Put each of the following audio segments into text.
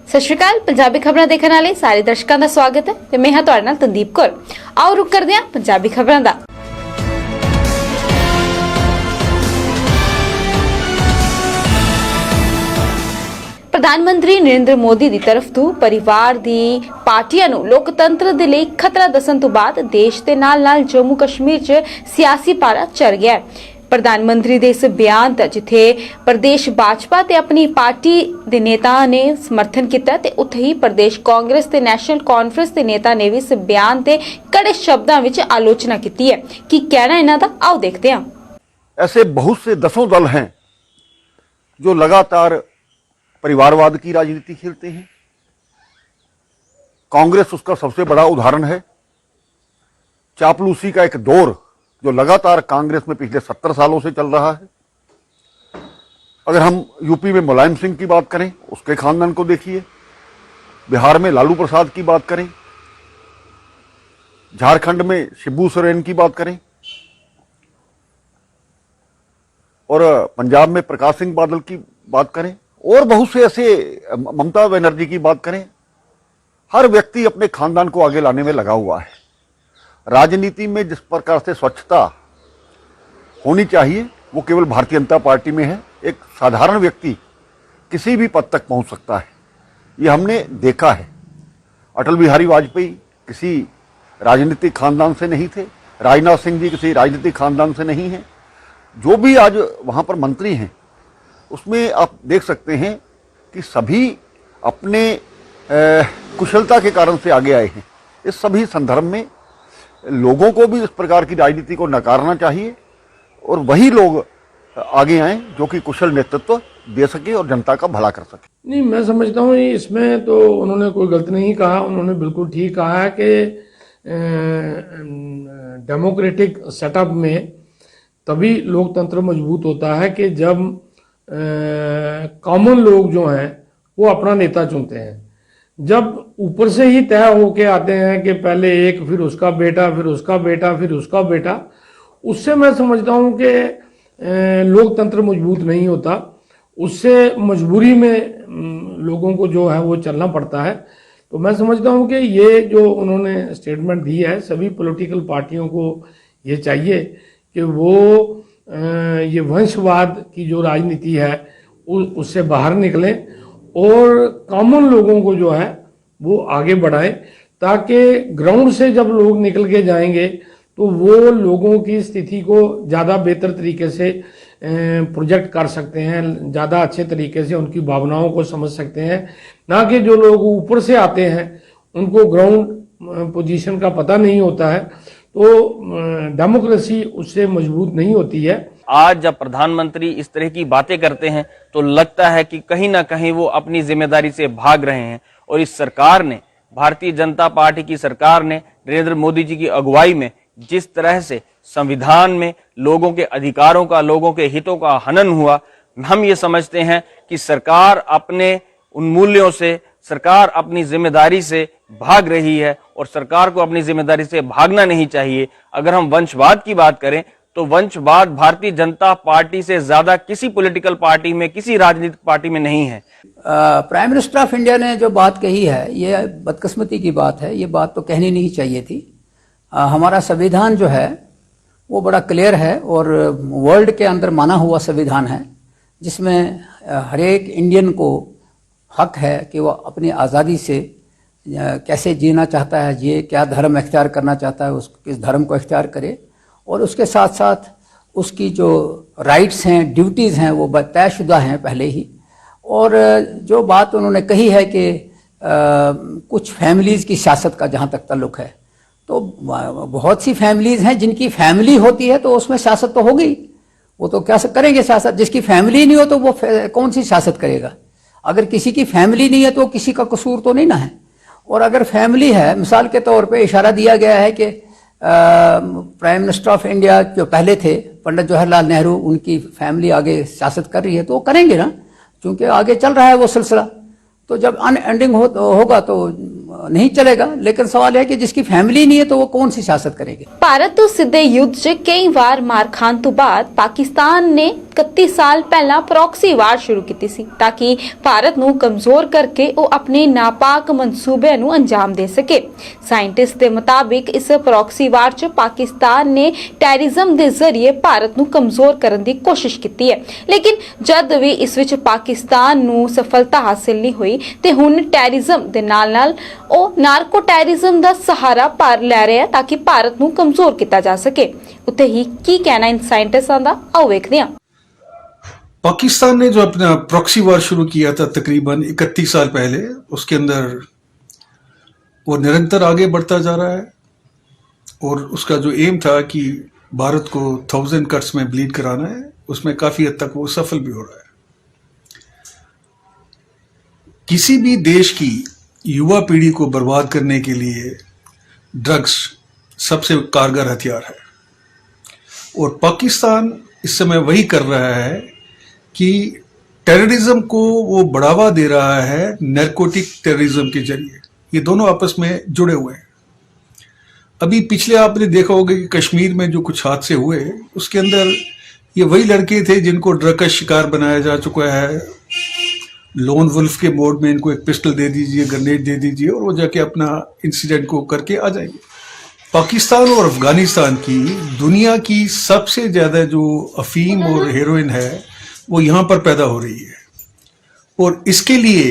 ਸਤਿ ਸ਼੍ਰੀ ਅਕਾਲ। ਪੰਜਾਬੀ ਖਬਰਾਂ ਦੇਖਣ ਵਾਲੇ ਸਾਰੇ ਦਰਸ਼ਕਾਂ ਦਾ ਸਵਾਗਤ ਹੈ ਤੇ ਮੈਂ ਹਾਂ ਤੁਹਾਡੇ ਨਾਲ ਤਨਦੀਪ ਕੌਰ। ਆਓ ਰੁਕ ਕਰਦੇ ਹਾਂ ਪੰਜਾਬੀ ਖਬਰਾਂ ਦਾ। ਪ੍ਰਧਾਨ ਮੰਤਰੀ ਨਰਿੰਦਰ ਮੋਦੀ ਦੀ ਤਰਫ ਤੋਂ ਪਰਿਵਾਰ ਦੀ ਪਾਰਟੀਆਂ ਨੂੰ ਲੋਕਤੰਤਰ ਦੇ ਲਈ ਖਤਰਾ ਦੱਸਣ ਤੋਂ ਬਾਅਦ ਦੇਸ਼ ਦੇ ਨਾਲ-ਨਾਲ ਜੰਮੂ ਕਸ਼ਮੀਰ 'ਚ ਸਿਆਸੀ ਪਾਰਾ ਚੜ ਗਿਆ ਹੈ। ਪ੍ਰਧਾਨ ਮੰਤਰੀ ਦੇ ਇਸ ਬਿਆਨ ਦਾ ਜਿੱਥੇ ਪ੍ਰਦੇਸ਼ ਭਾਜਪਾ ਤੇ ਆਪਣੀ ਪਾਰਟੀ ਦੇ ਨੇਤਾ ਨੇ ਸਮਰਥਨ ਕੀਤਾ ਤੇ ਉੱਥੇ ਹੀ ਪ੍ਰਦੇਸ਼ ਕਾਂਗਰਸ ਤੇ ਨੈਸ਼ਨਲ ਕਾਨਫਰੰਸ ਦੇ ਨੇਤਾ ਨੇ ਵੀ ਇਸ ਬਿਆਨ ਤੇ ਕੜੇ ਸ਼ਬਦਾਂ ਵਿੱਚ ਆਲੋਚਨਾ ਕੀਤੀ ਹੈ। ਕੀ ਕਹਿਣਾ ਇਹਨਾਂ ਦਾ, ਆਓ ਦੇਖਦੇ ਹਾਂ। ऐसे बहुत से दसों दल हैं जो लगातार परिवारवाद की राजनीति खेलते हैं। कांग्रेस उसका सबसे बड़ा उदाहरण है। चापलूसी का एक दौर जो लगातार कांग्रेस में पिछले 70 सालों से चल रहा है। अगर हम यूपी में मुलायम सिंह की बात करें, उसके खानदान को देखिए। बिहार में लालू प्रसाद की बात करें, झारखंड में शिबू सोरेन की बात करें और पंजाब में प्रकाश सिंह बादल की बात करें और बहुत से ऐसे, ममता बनर्जी की बात करें। हर व्यक्ति अपने खानदान को आगे लाने में लगा हुआ है। राजनीति में जिस प्रकार से स्वच्छता होनी चाहिए वो केवल भारतीय जनता पार्टी में है। एक साधारण व्यक्ति किसी भी पद तक पहुंच सकता है, ये हमने देखा है। अटल बिहारी वाजपेयी किसी राजनीतिक खानदान से नहीं थे, राजनाथ सिंह जी किसी राजनीतिक खानदान से नहीं हैं। जो भी आज वहाँ पर मंत्री हैं उसमें आप देख सकते हैं कि सभी अपने कुशलता के कारण से आगे आए हैं। इस सभी संदर्भ में लोगों को भी इस प्रकार की राजनीति को नकारना चाहिए और वही लोग आगे आएं जो कि कुशल नेतृत्व दे सके और जनता का भला कर सके। नहीं, मैं समझता हूँ इसमें तो उन्होंने कोई गलत नहीं कहा। उन्होंने बिल्कुल ठीक कहा है कि डेमोक्रेटिक सेटअप में तभी लोकतंत्र मजबूत होता है कि जब कॉमन लोग जो हैं वो अपना नेता चुनते हैं। जब ऊपर से ही तय होके आते हैं कि पहले एक, फिर उसका बेटा, फिर उसका बेटा, फिर उसका बेटा, उससे मैं समझता हूँ कि लोकतंत्र मजबूत नहीं होता। उससे मजबूरी में लोगों को जो है वो चलना पड़ता है। तो मैं समझता हूँ कि ये जो उन्होंने स्टेटमेंट दी है, सभी पॉलिटिकल पार्टियों को ये चाहिए कि वो ये वंशवाद की जो राजनीति है उससे बाहर निकलें और कॉमन लोगों को जो है वो आगे बढ़ाएं, ताकि ग्राउंड से जब लोग निकल के जाएंगे तो वो लोगों की स्थिति को ज़्यादा बेहतर तरीके से प्रोजेक्ट कर सकते हैं, ज़्यादा अच्छे तरीके से उनकी भावनाओं को समझ सकते हैं। ना कि जो लोग ऊपर से आते हैं उनको ग्राउंड पोजीशन का पता नहीं होता है, तो डेमोक्रेसी उससे मजबूत नहीं होती है। आज जब प्रधानमंत्री इस तरह की बातें करते हैं तो लगता है कि कहीं ना कहीं वो अपनी जिम्मेदारी से भाग रहे हैं और इस सरकार ने, भारतीय जनता पार्टी की सरकार ने नरेंद्र मोदी जी की अगुवाई में जिस तरह से संविधान में लोगों के अधिकारों का, लोगों के हितों का हनन हुआ, हम ये समझते हैं कि सरकार अपने उन मूल्यों से, सरकार अपनी जिम्मेदारी से भाग रही है और सरकार को अपनी जिम्मेदारी से भागना नहीं चाहिए। अगर हम वंशवाद की बात करें तो वंशवाद भारतीय जनता पार्टी से ज्यादा किसी पॉलिटिकल पार्टी में, किसी राजनीतिक पार्टी में नहीं है। प्राइम मिनिस्टर ऑफ इंडिया ने जो बात कही है ये बदकिस्मती की बात है। ये बात तो कहनी नहीं चाहिए थी। हमारा संविधान जो है वो बड़ा क्लियर है और वर्ल्ड के अंदर माना हुआ संविधान है, जिसमें हर एक इंडियन को हक है कि वो अपनी आज़ादी से कैसे जीना चाहता है, ये क्या धर्म इख्तियार करना चाहता है, उस किस धर्म को इख्तियार करे और उसके साथ साथ उसकी जो राइट्स हैं, ड्यूटीज़ हैं वो तयशुदा हैं पहले ही। और जो बात उन्होंने कही है कि कुछ फैमिलीज़ की सियासत का जहाँ तक ताल्लुक़ है, तो बहुत सी फैमिलीज़ हैं जिनकी फैमिली होती है तो उसमें सियासत तो होगी, वो तो क्या करेंगे सियासत। जिसकी फैमिली नहीं हो तो वो कौन सी सियासत करेगा। अगर किसी की फैमिली नहीं है तो किसी का कसूर तो नहीं ना है। और अगर फैमिली है, मिसाल के तौर पे इशारा दिया गया है कि प्राइम मिनिस्टर ऑफ इंडिया जो पहले थे पंडित जवाहरलाल नेहरू, उनकी फैमिली आगे सियासत कर रही है तो वो करेंगे ना, क्योंकि आगे चल रहा है वो सिलसिला। तो जब अनएंडिंग होगा तो नहीं चलेगा, लेकिन सवाल है कि जिसकी फैमिली नहीं है तो वो कौन सी सियासत करेगी। ਭਾਰਤ ਤੋਂ ਸਿੱਧੇ ਯੁੱਧ 'ਚ ਕਈ ਵਾਰ ਮਾਰ ਖਾਣ ਤੋਂ ਬਾਅਦ ਪਾਕਿਸਤਾਨ ਨੇ 31 ਸਾਲ ਪਹਿਲਾਂ ਪ੍ਰੌਕਸੀ ਵਾਰ ਸ਼ੁਰੂ ਕੀਤੀ ਸੀ ਤਾਂ ਕਿ ਭਾਰਤ ਨੂੰ ਕਮਜ਼ੋਰ ਕਰਕੇ ਉਹ ਆਪਣੇ ਨਾਪਾਕ ਮਨਸੂਬਿਆਂ ਨੂੰ ਅੰਜਾਮ ਦੇ ਸਕੇ। ਸਾਇੰਟਿਸਟ ਦੇ ਮੁਤਾਬਿਕ ਇਸ ਪ੍ਰੌਕਸੀ ਵਾਰ 'ਚ ਪਾਕਿਸਤਾਨ ਨੇ ਟੈਰਰਿਜ਼ਮ ਦੇ ਜ਼ਰੀਏ ਭਾਰਤ ਨੂੰ ਕਮਜ਼ੋਰ ਕਰਨ ਦੀ ਕੋਸ਼ਿਸ਼ ਕੀਤੀ ਹੈ, ਲੇਕਿਨ ਜਦ ਵੀ ਇਸ ਵਿੱਚ ਪਾਕਿਸਤਾਨ ਨੂੰ ਸਫਲਤਾ ਹਾਸਿਲ ਨਹੀਂ ਹੋਈ ਤੇ ਹੁਣ ਟੈਰਰਿਜ਼ਮ ਦੇ ਨਾਲ-ਨਾਲ ਉਹ ਨਾਰਕੋ ਟੈਰਰਿਜ਼ਮ ਦਾ ਸਹਾਰਾ ਭਰ ਲੈ ਰਿਹਾ ਤਾਂ ਕਿ ਭਾਰਤ ਨੂੰ ਕਮਜ਼ੋਰ ਕੀਤਾ ਜਾ ਸਕੇ। ਉੱਥੇ ਹੀ ਕੀ ਕਹਿਣਾ ਇਨ ਸਾਇੰਟਿਸਟਾਂ ਦਾ, ਆਓ ਵੇਖਦੇ ਹਾਂ। पाकिस्तान ने जो अपना प्रॉक्सी वार शुरू किया था तकरीबन 31 साल पहले, उसके अंदर वो निरंतर आगे बढ़ता जा रहा है और उसका जो एम था कि भारत को 1000 कट्स में ब्लीड कराना है, उसमें काफी हद तक वो सफल भी हो रहा है। किसी भी देश की युवा पीढ़ी को बर्बाद करने के लिए ड्रग्स सबसे कारगर हथियार है और पाकिस्तान इस समय वही कर रहा है कि टेररिज्म को वो बढ़ावा दे रहा है नैर्कोटिक टेररिज्म के जरिए। ये दोनों आपस में जुड़े हुए हैं। अभी पिछले आपने देखा होगा कि कश्मीर में जो कुछ हादसे हुए, उसके अंदर ये वही लड़के थे जिनको ड्रग का शिकार बनाया जा चुका है। लोन वुल्फ के मोड में इनको एक पिस्टल दे दीजिए, ग्रेनेड दे दीजिए और वो जाके अपना इंसिडेंट को करके आ जाएंगे। पाकिस्तान और अफगानिस्तान की दुनिया की सबसे ज्यादा जो अफीम और हेरोइन है वो यहां पर पैदा हो रही है और इसके लिए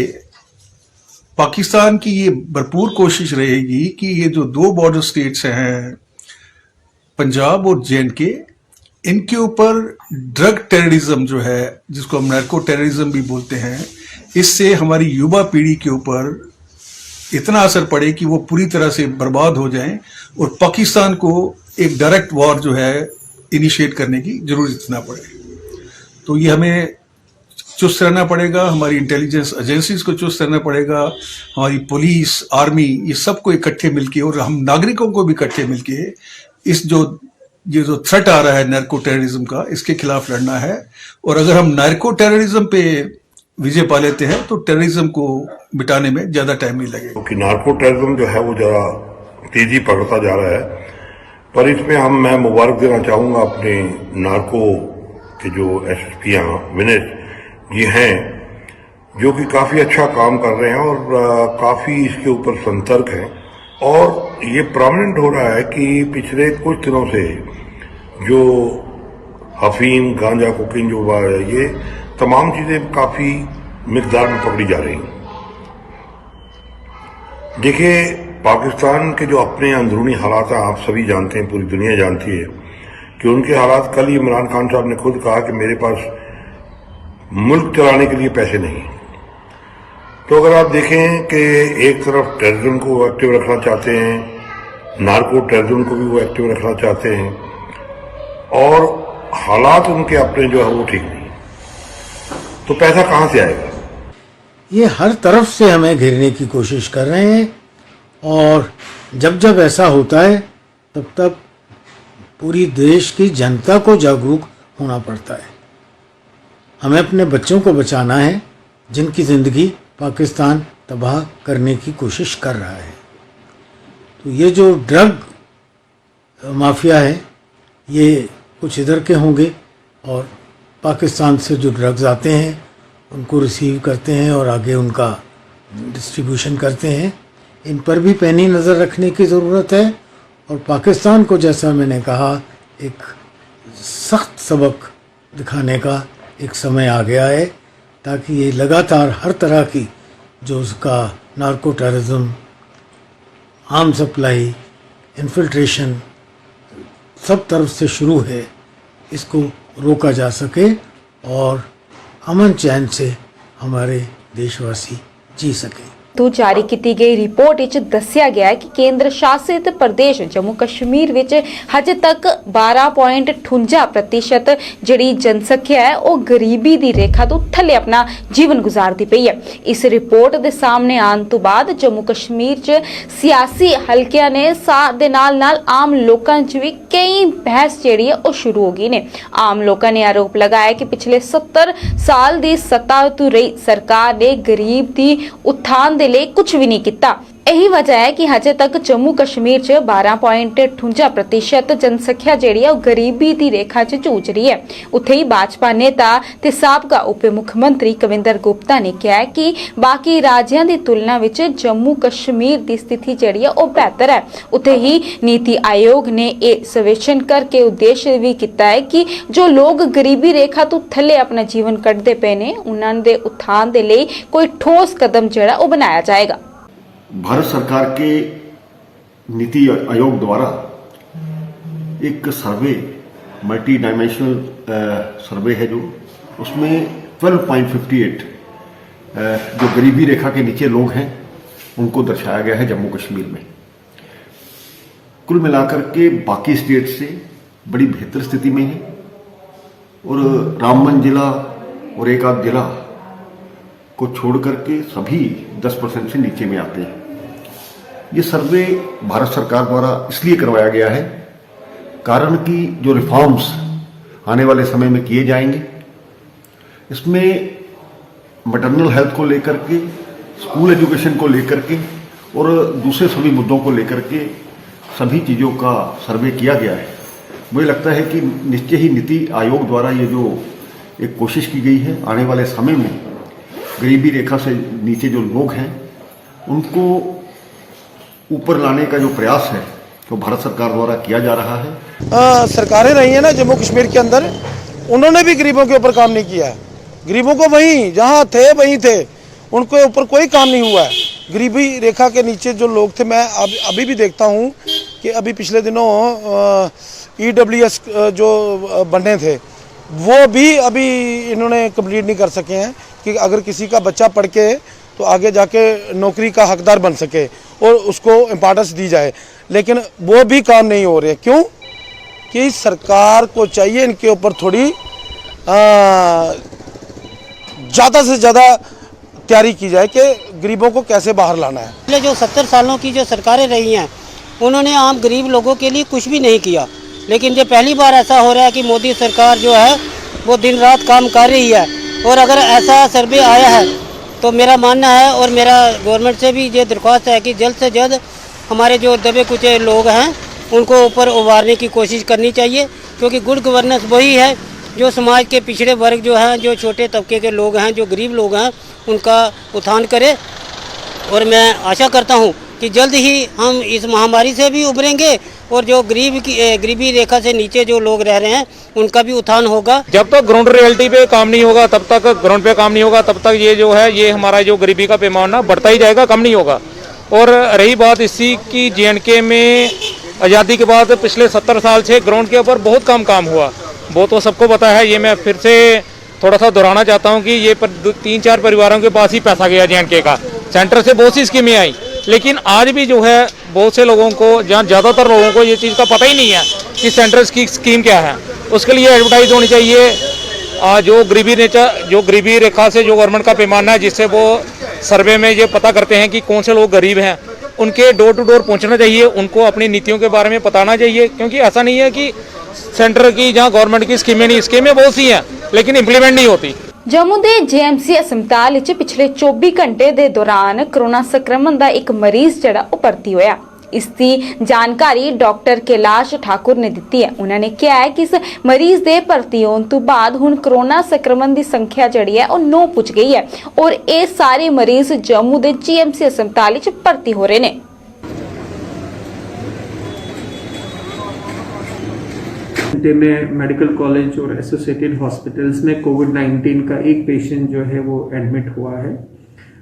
पाकिस्तान की ये भरपूर कोशिश रहेगी कि ये जो दो बॉर्डर स्टेट्स हैं पंजाब और जे&के, इनके ऊपर ड्रग टेररिज्म जो है, जिसको हम नार्को टेररिज्म भी बोलते हैं, इससे हमारी युवा पीढ़ी के ऊपर इतना असर पड़े कि वो पूरी तरह से बर्बाद हो जाएं और पाकिस्तान को एक डायरेक्ट वॉर जो है इनिशिएट करने की जरूरत ना पड़े। तो ये हमें चुस्त रहना पड़ेगा, हमारी इंटेलिजेंस एजेंसीज को चुस्त रहना पड़ेगा, हमारी पुलिस, आर्मी, ये सबको इकट्ठे मिलके और हम नागरिकों को भी इकट्ठे मिलके इस ये जो थ्रेट आ रहा है नार्को टेररिज्म का, इसके खिलाफ लड़ना है। और अगर हम नार्को टेररिज्म पे विजय पा लेते हैं तो टेररिज्म को मिटाने में ज्यादा टाइम नहीं लगेगा। क्योंकि नार्को टेररिज्म जो है वो जरा तेजी पकड़ता जा रहा है, पर इसमें मैं मुबारक देना चाहूंगा अपने नार्को के जो एसएसपी विनेश जी हैं, जो कि काफी अच्छा काम कर रहे हैं और काफी इसके ऊपर संतर्क हैं। और ये प्रोमिनेंट हो रहा है कि पिछले कुछ दिनों से जो अफीम, गांजा, कोकीन जो ये तमाम चीजें काफी मिकदार में पकड़ी जा रही हैं। देखिए, पाकिस्तान के जो अपने अंदरूनी हालात हैं, आप सभी जानते हैं, पूरी दुनिया जानती है कि उनके हालात। कल ही इमरान खान साहब ने खुद कहा कि मेरे पास मुल्क चलाने के लिए पैसे नहीं। तो अगर आप देखें कि एक तरफ टेररिज्म को वो एक्टिव रखना चाहते हैं, नार्को टेररिज्म को भी वो एक्टिव रखना चाहते हैं और हालात उनके अपने जो है वो ठीक नहीं, तो पैसा कहां से आएगा? ये हर तरफ से हमें घेरने की कोशिश कर रहे हैं और जब जब ऐसा होता है तब तब पूरी देश की जनता को जागरूक होना पड़ता है। हमें अपने बच्चों को बचाना है जिनकी ज़िंदगी पाकिस्तान तबाह करने की कोशिश कर रहा है। तो ये जो ड्रग माफिया है, ये कुछ इधर के होंगे और पाकिस्तान से जो ड्रग्स आते हैं उनको रिसीव करते हैं और आगे उनका डिस्ट्रीब्यूशन करते हैं। इन पर भी पैनी नज़र रखने की ज़रूरत है और पाकिस्तान को, जैसा मैंने कहा, एक सख्त सबक दिखाने का एक समय आ गया है ताकि ये लगातार हर तरह की जो उसका narco terrorism, arm supply, infiltration सब तरफ से शुरू है, इसको रोका जा सके और अमन चैन से हमारे देशवासी जी सकें। ਤੋਂ ਜਾਰੀ ਕੀਤੀ ਗਈ ਰਿਪੋਰਟ ਵਿੱਚ ਦੱਸਿਆ ਗਿਆ ਹੈ ਕਿ ਕੇਂਦਰ ਸ਼ਾਸਿਤ ਪ੍ਰਦੇਸ਼ ਜੰਮੂ ਕਸ਼ਮੀਰ ਵਿੱਚ ਹਜੇ ਤੱਕ 12.58% ਜਿਹੜੀ ਜਨਸੰਖਿਆ ਹੈ ਉਹ ਗਰੀਬੀ ਦੀ ਰੇਖਾ ਤੋਂ ਥੱਲੇ ਆਪਣਾ ਜੀਵਨ ਗੁਜ਼ਾਰਦੀ ਪਈ ਹੈ। ਇਸ ਰਿਪੋਰਟ ਦੇ ਸਾਹਮਣੇ ਆਉਣ ਤੋਂ ਬਾਅਦ ਜੰਮੂ ਕਸ਼ਮੀਰ 'ਚ ਸਿਆਸੀ ਹਲਕਿਆਂ ਨੇ ਸਾਥ ਦੇ ਨਾਲ ਆਮ ਲੋਕਾਂ 'ਚ ਵੀ ਕਈ ਬਹਿਸ ਜਿਹੜੀ ਹੈ ਉਹ ਸ਼ੁਰੂ ਹੋ ਗਈ ਨੇ। ਆਮ ਲੋਕਾਂ ਨੇ ਆਰੋਪ ਲਗਾਇਆ ਕਿ ਪਿਛਲੇ 70 ਸਾਲ ਦੀ ਸੱਤਾ ਤੋਂ ਰਹੀ ਸਰਕਾਰ ਨੇ ਗਰੀਬ ਦੀ उत्थान दे लिए कुछ भी नहीं किता। ਇਹੀ ਵਜ੍ਹਾ ਹੈ ਕਿ ਹਜੇ ਤੱਕ ਜੰਮੂ ਕਸ਼ਮੀਰ 'ਚ 12.58% ਜਨਸੰਖਿਆ ਜਿਹੜੀ ਹੈ ਉਹ ਗਰੀਬੀ ਦੀ ਰੇਖਾ 'ਚ ਜੂਝ ਰਹੀ ਹੈ। ਉੱਥੇ ਹੀ ਭਾਜਪਾ ਨੇਤਾ ਤੇ ਸਾਬਕਾ ਉਪ ਮੁੱਖ ਮੰਤਰੀ ਕਵਿੰਦਰ ਗੁਪਤਾ ਨੇ ਕਿਹਾ ਹੈ ਕਿ ਬਾਕੀ ਰਾਜਾਂ ਦੀ ਤੁਲਨਾ ਵਿੱਚ ਜੰਮੂ ਕਸ਼ਮੀਰ ਦੀ ਸਥਿਤੀ ਜਿਹੜੀ ਹੈ ਉਹ ਬਿਹਤਰ ਹੈ। ਉੱਥੇ ਹੀ ਨੀਤੀ ਆਯੋਗ ਨੇ ਇਹ ਸਰਵੇਖਣ ਕਰਕੇ ਉਦੇਸ਼ ਵੀ ਕੀਤਾ ਹੈ ਕਿ ਜੋ ਲੋਕ ਗਰੀਬੀ ਰੇਖਾ ਤੋਂ ਥੱਲੇ ਆਪਣਾ ਜੀਵਨ ਕੱਢਦੇ ਪਏ ਨੇ ਉਹਨਾਂ ਦੇ ਉਥਾਨ ਦੇ ਲਈ ਕੋਈ ਠੋਸ ਕਦਮ ਜਿਹੜਾ ਉਹ ਬਣਾਇਆ ਜਾਏਗਾ। भारत सरकार के नीति आयोग द्वारा एक सर्वे मल्टी डायमेंशनल सर्वे है जो उसमें 12.58 जो गरीबी रेखा के नीचे लोग हैं उनको दर्शाया गया है जम्मू कश्मीर में। कुल मिलाकर के बाकी स्टेट से बड़ी बेहतर स्थिति में है और रामबन जिला और एक आध जिला को छोड़ करके सभी 10% से नीचे में आते हैं। ये सर्वे भारत सरकार द्वारा इसलिए करवाया गया है कारण कि जो रिफॉर्म्स आने वाले समय में किए जाएंगे इसमें मैटरनल हेल्थ को लेकर के, स्कूल एजुकेशन को लेकर के और दूसरे सभी मुद्दों को लेकर के सभी चीज़ों का सर्वे किया गया है। मुझे लगता है कि निश्चय ही नीति आयोग द्वारा ये जो एक कोशिश की गई है आने वाले समय में गरीबी रेखा से नीचे जो लोग हैं उनको ऊपर लाने का जो प्रयास है तो भारत सरकार द्वारा किया जा रहा है। सरकारें रही हैं ना जम्मू कश्मीर के अंदर, उन्होंने भी गरीबों के ऊपर काम नहीं किया है। गरीबों को वहीं जहाँ थे वहीं थे, उनके ऊपर कोई काम नहीं हुआ है। गरीबी रेखा के नीचे जो लोग थे, मैं अभी भी देखता हूँ कि अभी पिछले दिनों EWS जो बने थे वो भी अभी इन्होंने कंप्लीट नहीं कर सके हैं कि अगर किसी का बच्चा पढ़ के तो आगे जाके नौकरी का हकदार बन सके और उसको इम्पोर्टेंस दी जाए, लेकिन वो भी काम नहीं हो रहे। क्यों कि सरकार को चाहिए इनके ऊपर थोड़ी ज़्यादा से ज़्यादा तैयारी की जाए कि गरीबों को कैसे बाहर लाना है। पिछले जो 70 सालों की जो सरकारें रही हैं उन्होंने आम गरीब लोगों के लिए कुछ भी नहीं किया, लेकिन ये पहली बार ऐसा हो रहा है कि मोदी सरकार जो है वो दिन रात काम कर रही है। और अगर ऐसा सर्वे आया है तो मेरा मानना है और मेरा गवर्नमेंट से भी ये दरख्वास्त है कि जल्द से जल्द हमारे जो दबे कुचे लोग हैं उनको ऊपर उभारने की कोशिश करनी चाहिए, क्योंकि गुड गवर्नेंस वही है जो समाज के पिछड़े वर्ग जो हैं, जो छोटे तबके के लोग हैं, जो गरीब लोग हैं, उनका उत्थान करे। और मैं आशा करता हूँ कि जल्द ही हम इस महामारी से भी उभरेंगे और जो गरीबी रेखा से नीचे जो लोग रह रहे हैं उनका भी उत्थान होगा। जब तक ग्राउंड रियलिटी पे काम नहीं होगा, तब तक ग्राउंड पे काम नहीं होगा, तब तक ये जो है ये हमारा जो गरीबी का पैमाना बढ़ता ही जाएगा, कम नहीं होगा। और रही बात इसी की, JNK में आज़ादी के बाद पिछले 70 साल से ग्राउंड के ऊपर बहुत कम काम हुआ, वो तो सबको पता है। ये मैं फिर से थोड़ा सा दोहराना चाहता हूँ कि ये 3-4 परिवारों के पास ही पैसा गया JNK का। सेंटर से बहुत सी स्कीमें आई, लेकिन आज भी जो है बहुत से लोगों को, जहाँ ज़्यादातर लोगों को ये चीज़ का पता ही नहीं है कि सेंटर की स्कीम क्या है। उसके लिए एडवर्टाइज होनी चाहिए। जो गरीबी रेखा से जो गवर्नमेंट का पैमाना है, जिससे वो सर्वे में ये पता करते हैं कि कौन से लोग गरीब हैं, उनके डोर टू डोर पहुंचना चाहिए, उनको अपनी नीतियों के बारे में बताना चाहिए। क्योंकि ऐसा नहीं है कि सेंटर की जहां गवर्नमेंट की स्कीमें बहुत सी हैं लेकिन इंप्लीमेंट नहीं होती। जम्मू के JMC अस्पताल विच पिछले 24 घंटे के दौरान कोरोना संक्रमण का एक मरीज जड़ा भर्ती होया। इसकी जानकारी डॉक्टर कैलाश ठाकुर ने दी है। उन्होंने कहा है कि इस मरीज के भर्ती होने तो बाद हुण कोरोना संक्रमण की संख्या जड़ी है 9 पहुंच गई है और ये सारे मरीज जम्मू के JMC अस्पताल विच भर्ती हो रहे हैं। में मेडिकल कॉलेज और एसोसिएटेड हॉस्पिटल्स में कोविड-19 का एक पेशेंट जो है वो एडमिट हुआ है।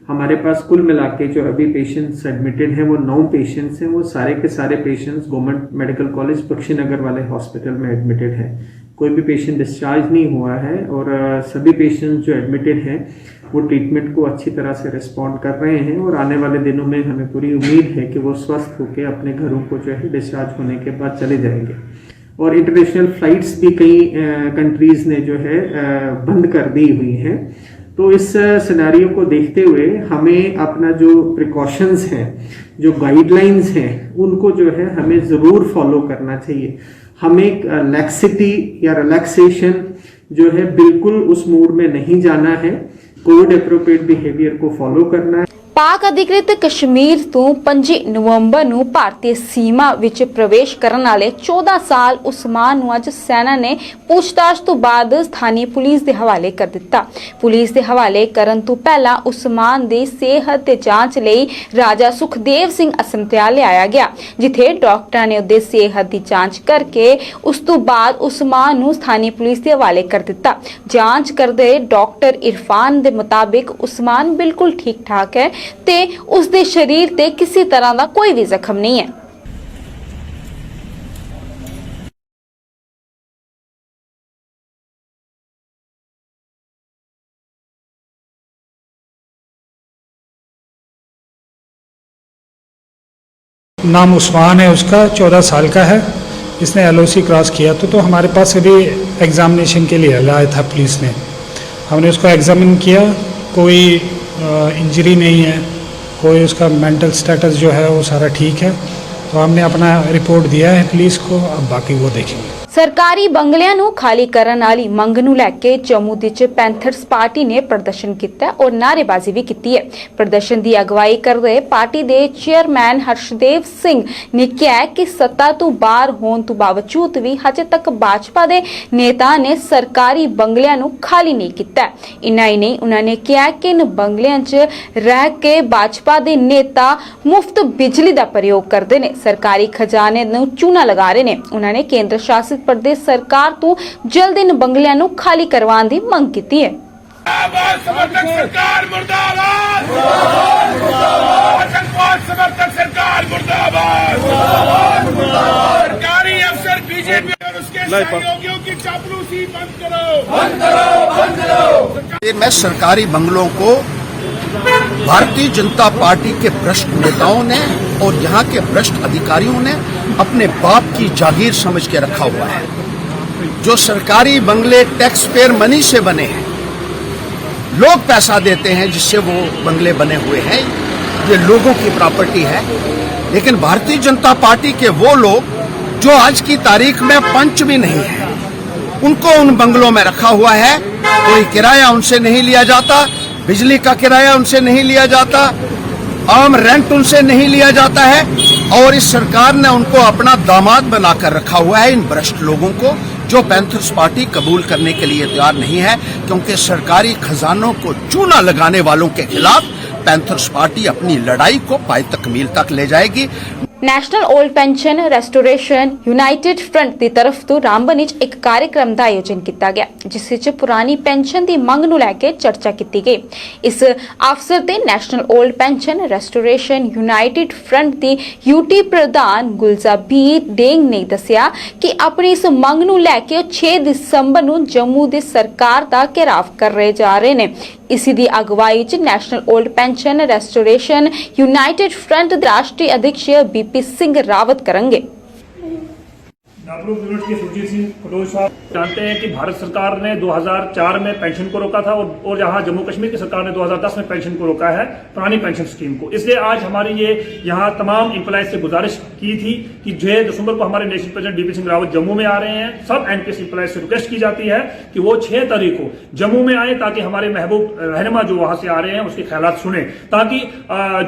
हमारे पास कुल मिला के जो अभी पेशेंट्स एडमिटेड हैं वो 9 पेशेंट्स हैं। वो सारे के सारे patients government medical college Bakshi Nagar वाले हॉस्पिटल में एडमिटेड हैं। कोई भी पेशेंट डिस्चार्ज नहीं हुआ है और सभी पेशेंट्स जो एडमिटेड हैं वो ट्रीटमेंट को अच्छी तरह से रिस्पॉन्ड कर रहे हैं और आने वाले दिनों में हमें पूरी उम्मीद है कि वो स्वस्थ होकर अपने घरों को जो है डिस्चार्ज होने के बाद चले जाएंगे। और इंटरनेशनल फ्लाइट्स भी कई कंट्रीज ने जो है बंद कर दी हुई हैं। तो इस सिनेरियो को देखते हुए हमें अपना जो प्रिकॉशंस हैं, जो गाइडलाइंस हैं, उनको जो है हमें ज़रूर फॉलो करना चाहिए। हमें लैक्सिटी या रिलैक्सेशन जो है बिल्कुल उस मूड में नहीं जाना है। कोविड एप्रोप्रिएट बिहेवियर को फॉलो करना है। ਪਾਕ ਅਧਿਕ੍ਰਿਤ ਕਸ਼ਮੀਰ ਤੋਂ 5 ਨਵੰਬਰ ਨੂੰ ਭਾਰਤੀ ਸੀਮਾ ਵਿੱਚ ਪ੍ਰਵੇਸ਼ ਕਰਨ ਵਾਲੇ 14 ਸਾਲ ਉਸਮਾਨ ਨੂੰ ਅੱਜ ਸੈਨਾ ਨੇ ਪੁੱਛਤਾਛ ਤੋਂ ਬਾਅਦ ਸਥਾਨੀ ਪੁਲਿਸ ਦੇ ਹਵਾਲੇ ਕਰ ਦਿੱਤਾ। ਪੁਲਿਸ ਦੇ ਹਵਾਲੇ ਕਰਨ ਤੋਂ ਪਹਿਲਾਂ ਉਸਮਾਨ ਦੀ ਸਿਹਤ ਤੇ ਜਾਂਚ ਲਈ ਰਾਜਾ ਸੁਖਦੇਵ ਸਿੰਘ ਅਸਮਤਿਆਲ ਲਿਆਇਆ ਗਿਆ, ਜਿੱਥੇ ਡਾਕਟਰਾਂ ਨੇ ਉਹਦੇ ਸਿਹਤ ਦੀ ਜਾਂਚ ਕਰਕੇ ਉਸ ਤੋਂ ਬਾਅਦ ਉਸਮਾਨ ਨੂੰ ਸਥਾਨੀ ਪੁਲਿਸ ਦੇ ਹਵਾਲੇ ਕਰ ਦਿੱਤਾ। ਜਾਂਚ ਕਰਦੇ ਡਾਕਟਰ ਇਰਫਾਨ ਦੇ ਮੁਤਾबिक ਉਸਮਾਨ ਬਿਲਕੁਲ ਠੀਕ ਠਾਕ ਹੈ ਤੇ ਉਸ ਦੇ ਸਰੀਰ ਤੇ ਕਿਸੇ ਤਰ੍ਹਾਂ ਦਾ ਕੋਈ ਵੀ ਜ਼ਖਮ ਨਹੀਂ ਹੈ। नाम उस्मान है, उसका 14 साल का है। इसने LOC क्रॉस किया तो हमारे पास अभी एग्जामिनेशन के लिए लाया था पुलिस ने। हमने उसको एग्जामिन किया, कोई इंजरी नहीं है, कोई उसका मेंटल स्टेटस जो है वो सारा ठीक है। तो हमने अपना रिपोर्ट दिया है पुलिस को, अब बाकी वो देखेंगे। ਸਰਕਾਰੀ ਬੰਗਲਿਆਂ ਨੂੰ ਖਾਲੀ ਕਰਨ ਵਾਲੀ ਮੰਗ ਨੂੰ ਲੈ ਕੇ ਜੰਮੂ ਵਿੱਚ ਪੈਂਥਰਸ ਪਾਰਟੀ ਨੇ ਪ੍ਰਦਰਸ਼ਨ ਕੀਤਾ ਔਰ ਨਾਅਰੇਬਾਜ਼ੀ ਵੀ ਕੀਤੀ ਹੈ। ਪ੍ਰਦਰਸ਼ਨ ਦੀ ਅਗਵਾਈ ਕਰ ਰਹੇ ਪਾਰਟੀ ਦੇ ਚੇਅਰਮੈਨ ਹਰਸ਼ਦੇਵ ਸਿੰਘ ਨੇ ਕਿਹਾ ਕਿ ਸੱਤਾ ਤੋਂ ਬਾਹਰ ਹੋਣ ਤੋਂ ਬਾਵਜੂਦ ਵੀ ਹਜੇ ਤੱਕ ਭਾਜਪਾ ਦੇ ਨੇਤਾ ਨੇ ਸਰਕਾਰੀ ਬੰਗਲਿਆਂ ਨੂੰ ਖਾਲੀ ਨਹੀਂ ਕੀਤਾ। ਇੰਨਾ ਹੀ ਨਹੀਂ, ਉਹਨਾਂ ਨੇ ਕਿਹਾ ਕਿ ਇਨ ਬੰਗਲਿਆਂ 'ਚ ਰਹਿ ਕੇ ਭਾਜਪਾ ਦੇ ਨੇਤਾ ਮੁਫਤ ਬਿਜਲੀ ਦਾ ਪ੍ਰਯੋਗ ਕਰਦੇ ਨੇ, ਸਰਕਾਰੀ ਖਜ਼ਾਨੇ ਨੂੰ ਚੂਨਾ ਲਗਾ ਰਹੇ ਨੇ। ਉਹਨਾਂ ਨੇ ਕੇਂਦਰ ਸ਼ਾਸਿਤ प्रदेश सरकार तो जल्द इन बंगलियां नु खाली करवाने की मंग की है। सरकारी अफसर बीजेपी और उसके सहयोगियों की चापलूसी बंद करो। मैं सरकारी बंगलों को भारतीय जनता पार्टी के भ्रष्ट नेताओं ने और यहाँ के भ्रष्ट अधिकारियों ने अपने बाप की जागीर समझ के रखा हुआ है। जो सरकारी बंगले टैक्स पेयर मनी से बने हैं, लोग पैसा देते हैं जिससे वो बंगले बने हुए हैं, ये लोगों की प्रॉपर्टी है। लेकिन भारतीय जनता पार्टी के वो लोग जो आज की तारीख में पंच भी नहीं है, उनको उन बंगलों में रखा हुआ है। कोई किराया उनसे नहीं लिया जाता, बिजली का किराया उनसे नहीं लिया जाता, आम रेंट उनसे नहीं लिया जाता है, और इस सरकार ने उनको अपना दामाद बनाकर रखा हुआ है। इन भ्रष्ट लोगों को जो पैंथर्स पार्टी कबूल करने के लिए तैयार नहीं है, क्योंकि सरकारी खजानों को चूना लगाने वालों के खिलाफ पैंथर्स पार्टी अपनी लड़ाई को पाई तकमील तक ले जाएगी। National old pension restoration united front ਦੀ ਤਰਫ ਤੋਂ ਰਾਮਬਨ ਵਿੱਚ ਇੱਕ ਕਾਰਜਕ੍ਰਮ ਦਾ ਆਯੋਜਨ ਕੀਤਾ ਗਿਆ, ਜਿਸ ਵਿੱਚ ਪੁਰਾਣੀ ਪੈਨਸ਼ਨ ਦੀ ਮੰਗ ਨੂੰ ਲੈ ਕੇ ਚਰਚਾ ਕੀਤੀ ਗਈ। ਇਸ ਅਵਸਰ ਤੇ national old pension restoration united front ਦੀ UT ਪ੍ਰਧਾਨ ਗੁਲਜ਼ਾਬੀਰ ਡੇਂਗ ਨੇ ਦੱਸਿਆ ਕਿ ਆਪਣੀ ਇਸ ਮੰਗ ਨੂੰ ਲੈ ਕੇ ਉਹ 6 ਦਸੰਬਰ ਨੂੰ ਜੰਮੂ ਦੇ ਸਰਕਾਰ ਦਾ ਘਿਰਾਵ ਕਰ ਰਹੇ ਜਾ ਰਹੇ ਨੇ। इसी दी अगवाई च national old pension restoration United front राष्ट्रीय अध्यक्ष BP सिंह रावत करेंगे। की सुरजीत सिंह कटोच साहब जानते हैं कि भारत सरकार ने 2004 में पेंशन को रोका था और यहाँ जम्मू कश्मीर की सरकार ने 2010 में पेंशन को रोका है, पुरानी पेंशन स्कीम को। इसलिए आज हमारी ये यहाँ तमाम एम्प्लॉयज से गुजारिश की थी कि 6 दिसंबर को हमारे national president BP Singh Rawat Jammu में आ रहे हैं। सब NPS एम्प्लॉयज से रिक्वेस्ट की जाती है कि वो 6 तारीख को जम्मू में आए, ताकि हमारे महबूब रहनुमा जो वहां से आ रहे हैं उसके ख्यालात सुने, ताकि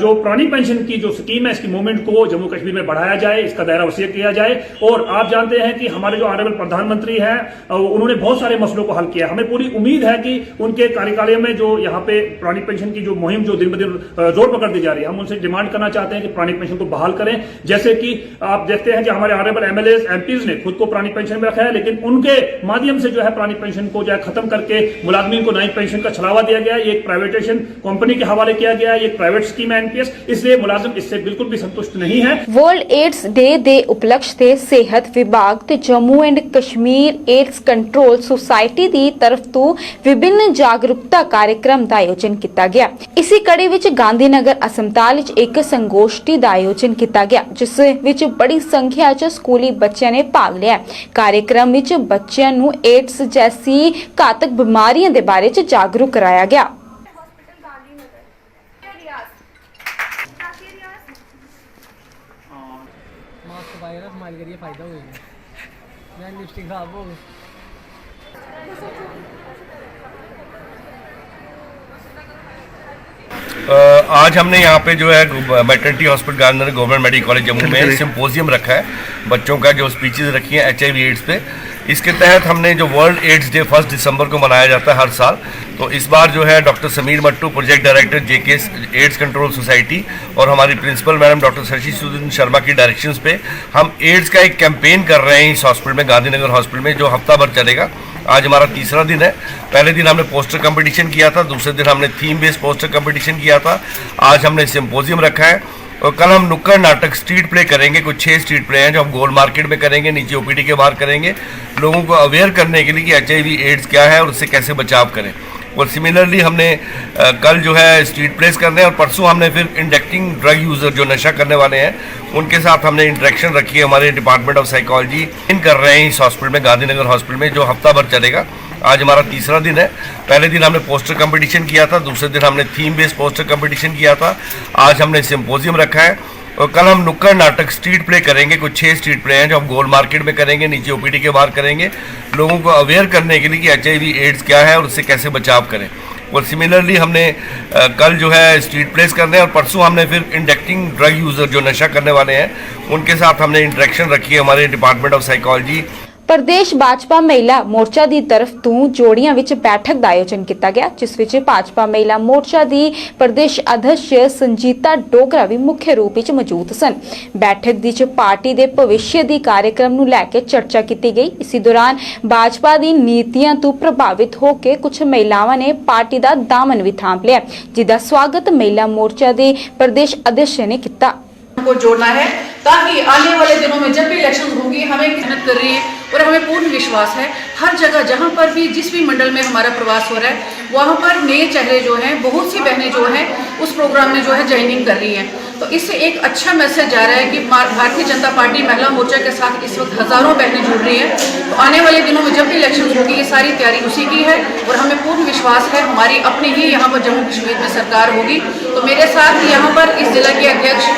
जो पुरानी पेंशन की जो स्कीम है इसकी मूवमेंट को जम्मू कश्मीर में बढ़ाया जाए, इसका दायरा वसीयत किया जाए। और आप जानते हैं कि हमारे जो ऑनरेबल प्रधानमंत्री हैं उन्होंने बहुत सारे मसलों को हल किया। हमें पूरी उम्मीद है कि उनके कार्यकाल में जो यहाँ पे पुरानी पेंशन की जो मुहिम जो दिन ब दिन जोर पकड़ दी जा रही है, हम उनसे डिमांड करना चाहते हैं कि पुरानी पेंशन को बहाल करें। जैसे कि आप देखते हैं कि हमारे ऑनरेबल MLAs MPs ने खुद को पुरानी पेंशन में रखा है, लेकिन उनके माध्यम से जो है पुरानी पेंशन को जो है खत्म करके मुलाजमीन को नई पेंशन का छलावा दिया गया है। ये एक प्राइवेटेशन कंपनी के हवाले किया गया है, एक प्राइवेट स्कीम है NPS, इसलिए मुलाजिम इससे बिल्कुल भी संतुष्ट नहीं है। वर्ल्ड एड्स डे ਦੇ ਉਪਲਕਸ਼ ਤੇ ਸਿਹਤ ਵਿਭਾਗ ਤੇ Jammu and Kashmir AIDS control society ਦੀ ਤਰਫ ਤੋਂ ਵਿਭਿੰਨ ਜਾਗਰੂਕਤਾ ਕਾਰਜਕ੍ਰਮ ਦਾ ਆਯੋਜਨ ਕੀਤਾ ਗਿਆ। ਇਸੇ ਕੜੀ ਵਿੱਚ ਗਾਂਧੀਨਗਰ ਹਸਪਤਾਲ ਵਿੱਚ ਇੱਕ ਸੰਗੋਸ਼ਟੀ ਦਾ ਆਯੋਜਨ ਕੀਤਾ ਗਿਆ, ਜਿਸ ਵਿੱਚ ਬੜੀ ਸੰਖਿਆ 'ਚ ਸਕੂਲੀ ਬੱਚਿਆਂ ਨੇ ਭਾਗ ਲਿਆ। ਕਾਰਜਕ੍ਰਮ ਵਿੱਚ ਬੱਚਿਆਂ ਨੂੰ ਏਡਸ ਜੈਸੀ ਘਾਤਕ ਬਿਮਾਰੀਆਂ ਦੇ ਬਾਰੇ 'ਚ ਜਾਗਰੂਕ ਕਰਾਇਆ ਗਿਆ। वायरस मार करिए फायदा होगा, मैं लिपस्टिक खराब हो गई। आज हमने यहाँ पे जो है maternity hospital Gandhinagar government medical college Jammu में सिम्पोजियम रखा है बच्चों का, जो स्पीचेज रखी हैं HIV एड्स पे। इसके तहत हमने जो वर्ल्ड एड्स डे 1 दिसंबर को मनाया जाता है हर साल, तो इस बार जो है doctor Sameer Mattoo, project director JK AIDS control society, और हमारी principal madam doctor Shashi Sudan Sharma की डायरेक्शंस पे हम एड्स का एक कैंपेन कर रहे हैं इस हॉस्पिटल में, गांधीनगर हॉस्पिटल में, जो हफ्ता भर चलेगा। आज हमारा तीसरा दिन है। पहले दिन हमने पोस्टर कंपटीशन किया था, दूसरे दिन हमने थीम बेस्ड पोस्टर कंपटीशन किया था, आज हमने सिम्पोजियम रखा है, और कल हम नुक्कड़ नाटक स्ट्रीट प्ले करेंगे। कुछ 6 स्ट्रीट प्ले हैं जो हम गोल मार्केट में करेंगे, नीचे OPD के बाहर करेंगे, लोगों को अवेयर करने के लिए कि HIV एड्स क्या है और उससे कैसे बचाव करें। और सिमिलरली हमने कल जो है स्ट्रीट प्लेस करने हैं, और परसों हमने फिर इंडक्टिंग ड्रग यूज़र जो नशा करने वाले हैं उनके साथ हमने इंटरेक्शन रखी है। हमारे डिपार्टमेंट ऑफ साइकोलॉजी इन कर रहे हैं इस हॉस्पिटल में, गांधीनगर हॉस्पिटल में, जो हफ्ता भर चलेगा। आज हमारा तीसरा दिन है। पहले दिन हमने पोस्टर कंपटीशन किया था, दूसरे दिन हमने थीम बेस्ड पोस्टर कंपटीशन किया था, आज हमने सिम्पोजियम रखा है, और कल हम नुक्कड़ नाटक स्ट्रीट प्ले करेंगे। कुछ 6 स्ट्रीट प्ले हैं जो हम गोल मार्केट में करेंगे, नीचे OPD के बाहर करेंगे, लोगों को अवेयर करने के लिए कि HIV एड्स क्या है और उससे कैसे बचाव करें। और सिमिलरली हमने कल जो है स्ट्रीट प्लेस करने हैं, और परसों हमने फिर इंडक्टिंग ड्रग यूज़र जो नशा करने वाले हैं उनके साथ हमने इंटरेक्शन रखी है। हमारे department of psychology Pradesh Bhajpa ਮਹਿਲਾ ਮੋਰਚਾ ਦੀ ਤਰਫ ਤੋਂ ਜੋੜੀਆਂ ਵਿੱਚ ਬੈਠਕ ਦਾ ਆਯੋਜਨ ਕੀਤਾ ਗਿਆ, ਜਿਸ ਵਿੱਚ ਭਾਜਪਾ ਮਹਿਲਾ ਮੋਰਚਾ ਦੀ ਪ੍ਰਦੇਸ਼ ਅਧਿਕਸ਼ ਸੰਜੀਤਾ ਡੋਗਰਾ ਵੀ ਮੁੱਖ ਰੂਪ ਵਿੱਚ ਮੌਜੂਦ ਸਨ। ਬੈਠਕ ਵਿੱਚ ਪਾਰਟੀ ਦੇ ਭਵਿੱਖ ਦੀ ਕਾਰਜਕ੍ਰਮ ਨੂੰ ਲੈ ਕੇ ਚਰਚਾ ਕੀਤੀ ਗਈ। ਇਸੇ ਦੌਰਾਨ ਭਾਜਪਾ ਦੀ ਨੀਤੀਆਂ ਤੋਂ ਪ੍ਰਭਾਵਿਤ ਹੋ ਕੇ ਕੁਝ ਮਹਿਲਾਵਾਂ ਨੇ ਪਾਰਟੀ ਦਾ ਦਾਮਨ ਵੀ ਥਾਮ ਲਿਆ, ਜਿਹਦਾ ਸਵਾਗਤ ਮਹਿਲਾ ਮੋਰਚਾ ਦੇ ਪ੍ਰਦੇਸ਼ ਅਧਿਕਸ਼ ਨੇ ਕੀਤਾ। को जोड़ना है ताकि आने वाले दिनों में जब भी इलेक्शन होंगी हमें मेहनत कर रही है, और हमें पूर्ण विश्वास है हर जगह जहां पर भी जिस भी मंडल में हमारा प्रवास हो रहा है वहां पर नए चेहरे जो हैं, बहुत सी बहनें जो हैं उस प्रोग्राम में जो है ज्वाइनिंग कर रही हैं। तो इससे एक अच्छा मैसेज जा रहा है कि भारतीय जनता पार्टी महिला मोर्चा के साथ इस वक्त हज़ारों बहनें जुड़ रही हैं। तो आने वाले दिनों में जब भी इलेक्शन होगी ये सारी तैयारी उसी की है, और हमें पूर्ण विश्वास है हमारी अपनी ही यहाँ पर जम्मू कश्मीर में सरकार होगी। तो मेरे साथ यहाँ पर इस जिला के अध्यक्ष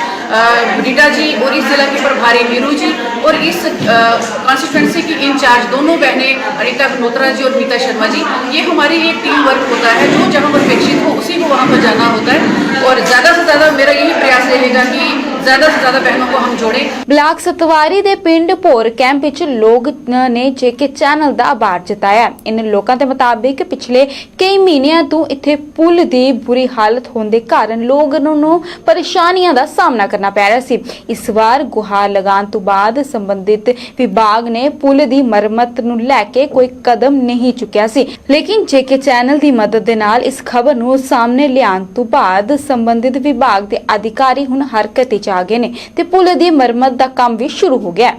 रीटा जी और इस जिला के प्रभारी नीरू जी और इस कॉन्स्टिट्यूंसी की इंचार्ज दोनों बहनें अनिता गनोत्रा जी और नीता शर्मा जी, ये हमारी एक टीम वर्क होता है। जो जहाँ पर अपेक्षित हो उसी को वहाँ पर जाना होता है, और ज़्यादा से ज़्यादा मेरा यही प्रयास रहेगा कि ज़्यादा से ज़्यादा बहनों को हम जोड़ें। ਬਲਾਕ ਸਤਵਾਰੀ ਦੇ ਪਿੰਡ ਭੋਰ ਕੈਂਪ ਵਿੱਚ ਲੋਕ ਨੇ JK ਚੈਨਲ ਦਾ ਆਭਾਰ ਜਤਾਇਆ। ਇਨ ਲੋਕਾਂ ਦੇ ਮੁਤਾਬਿਕ ਪਿਛਲੇ ਕਈ ਮਹੀਨਿਆਂ ਤੋਂ ਇੱਥੇ ਪੁਲ ਦੀ ਬੁਰੀ ਹਾਲਤ ਹੋਣ ਦੇ ਕਾਰਨ ਲੋਕਾਂ ਨੂੰ ਪਰੇਸ਼ਾਨੀਆਂ ਦਾ ਸਾਹਮਣਾ ਕਰਨਾ ਪੈ ਰਿਹਾ ਸੀ। ਇਸ ਵਾਰ ਗੁਹਾਰ ਲਗਾਉਣ ਤੋਂ ਬਾਅਦ ਸੰਬੰਧਿਤ ਵਿਭਾਗ ਨੇ ਪੁਲ ਦੀ ਮੁਰੰਮਤ ਨੂੰ ਲੈ ਕੇ ਕੋਈ ਕਦਮ ਨਹੀਂ ਚੁੱਕਿਆ ਸੀ, ਲੇਕਿਨ JK ਚੈਨਲ ਦੀ ਮਦਦ ਦੇ ਨਾਲ ਇਸ ਖਬਰ ਨੂੰ ਸਾਹਮਣੇ ਲਿਆਉਣ ਤੋਂ ਬਾਅਦ ਸੰਬੰਧਿਤ ਵਿਭਾਗ ਦੇ ਅਧਿਕਾਰੀ ਹੁਣ ਹਰਕਤ ਵਿੱਚ ਆ ਗਏ ਨੇ ਤੇ ਪੁਲ ਦੀ ਮੁਰੰਮਤ ਦਾ ਕੰਮ ਵੀ ਸ਼ੁਰੂ ਹੋ ਗਿਆ।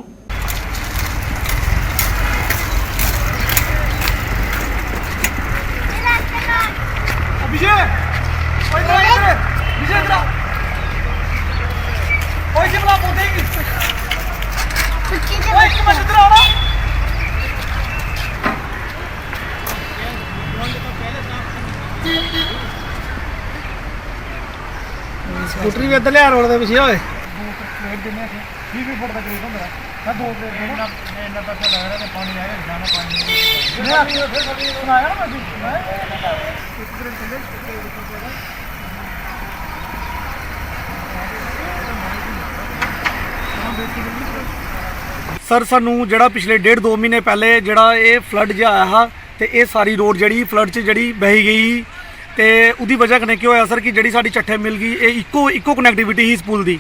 ਸਕੂਟਰੀ ਵੀ ਇੱਧਰ ਲਿਆ ਰੋਡ ਦੇ ਪਿੱਛੇ ਹੋਏ। ਸਰ ਸਾਨੂੰ ਜਿਹੜਾ ਪਿਛਲੇ 1.5-2 ਮਹੀਨੇ ਪਹਿਲੇ ਜਿਹੜਾ ਇਹ ਫਲੱਡ ਜਿਹਾ ਆਇਆ ਹਾ ਤੇ ਇਹ ਸਾਰੀ ਰੋਡ ਜਿਹੜੀ ਫਲੱਡ 'ਚ ਜਿਹੜੀ ਬਹਿ ਗਈ ਤੇ ਉਹਦੀ ਵਜ੍ਹਾ ਕਨੇ ਕੀ ਹੋਇਆ ਸਰ ਕਿ ਜਿਹੜੀ ਸਾਡੀ ਚੱਠੇ ਮਿਲ ਗਈ ਇਹ ਇੱਕੋ ਕਨੈਕਟੀਵਿਟੀ ਸੀ ਇਸ ਪੁਲ ਦੀ।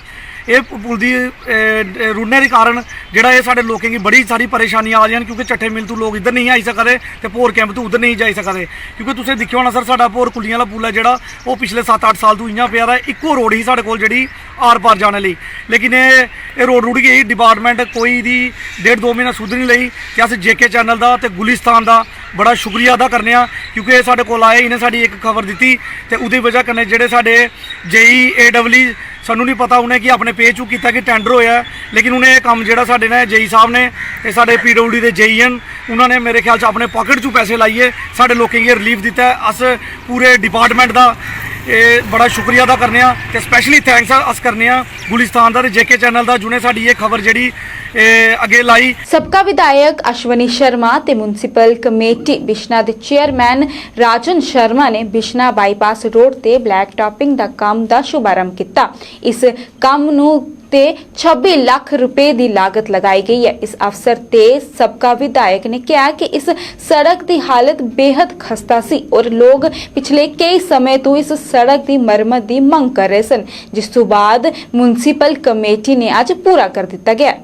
ਇਹ ਪੁਲ ਦੀ रुड़ने के कारण ਜਿਹੜਾ ਇਹ ਸਾਡੇ ਲੋਕਾਂ की बड़ी सारी परेशानियां आ रही हैं, क्योंकि ਚੱਠੇ मिल तो लोग इधर नहीं आई सकते तो भोर कैंप तो उधर नहीं जा सकते। क्योंकि तुसें देखिया होना सर साडा भोर कुलियां वाला पुल है ਜਿਹੜਾ ਉਹ पिछले 7-8 साल तो इयां पिया रहा, ਇੱਕੋ रोड ही साडे कोल ਜਿਹੜੀ आर पार जाने ਲਈ, लेकिन ये रोड रुड़ गई। डिपार्टमेंट कोई दी 1.5-2 महीना सुध नहीं लई कि अस JK चैनल का तो गुलिस्तान का बड़ा शुक्रिया अदा करने, क्योंकि ये साडे कोल आए, इन्हें साडी एक खबर दी तो उसकी वजह कन्नै जेडे साडे JE AEE सानू नहीं पता उन्हें कि अपने पेज चू किया कि टेंडर होया, लेकिन उन्हें काम जो साढ़े ने JE साहब ने साढ़े PWD के JEN उन्होंने मेरे ख्याल से अपने पॉकेट चों पैसे लाइए साढ़े लोगों की रिलीफ दिता है। अस पूरे डिपार्टमेंट का बड़ा शुक्रिया अदा करने ते स्पैशली थैंक्स अस करने गुलिस्तान का जेके चैनल का जिन्हें साड़ी ये खबर जी अगे लाई। सबका विधायक अश्वनी शर्मा ते म्युनिसिपल कमेटी बिश्ना दे चेयरमैन राजन शर्मा ने बिश्ना बाईपास रोड ते ब्लैक टॉपिंग दा काम दा शुभारंभ किया। इस काम नू ते 26 लाख रुपए की लागत लगाई गई है। इस अवसर ते सबका विधायक ने कहा कि इस सड़क की हालत बेहद खस्ता सी और लोग पिछले कई समय तो इस सड़क की मरम्मत की मंग कर रहे सन, जिस तो बाद म्युनिसिपल कमेटी ने आज पूरा कर दिता गया।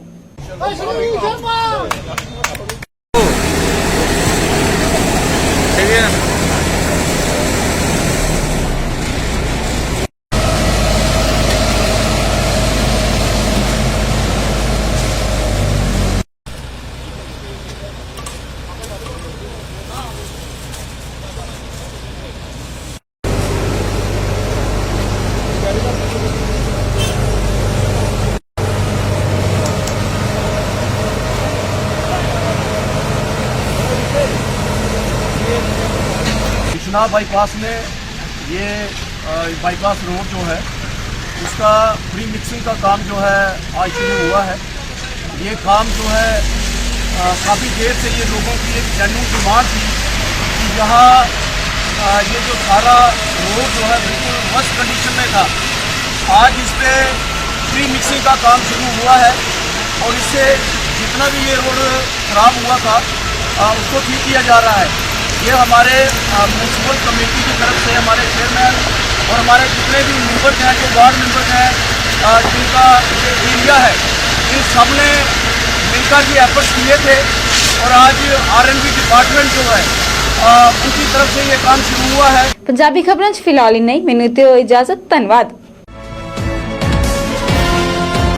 बिश्ना बाईपास में ये बाईपास रोड जो है उसका प्री मिक्सिंग का काम जो है आज शुरू हुआ है। ये काम जो है काफ़ी देर से ये लोगों की एक जेन्युइन डिमांड थी कि यहाँ ये जो सारा रोड जो है बिल्कुल वर्स्ट कंडीशन में था। आज इस पर प्री मिक्सिंग का काम शुरू हुआ है और इससे जितना भी ये रोड खराब हुआ था उसको ठीक किया जा रहा है। ये हमारे म्यूनसिपल कमेटी की तरफ से हमारे चेयरमैन और हमारे जितने भी मेंबर्स हैं, जो वार्ड मेंबर्स हैं, जिनका एरिया है, इन सब ने मिलकर ये एफर्ट्स किए थे और आज R&B डिपार्टमेंट जो है उनकी तरफ से ये काम शुरू हुआ है। पंजाबी खबरों च फिलहाल इन्ना ही। मैनूं दिओ इजाजत, धन्नवाद।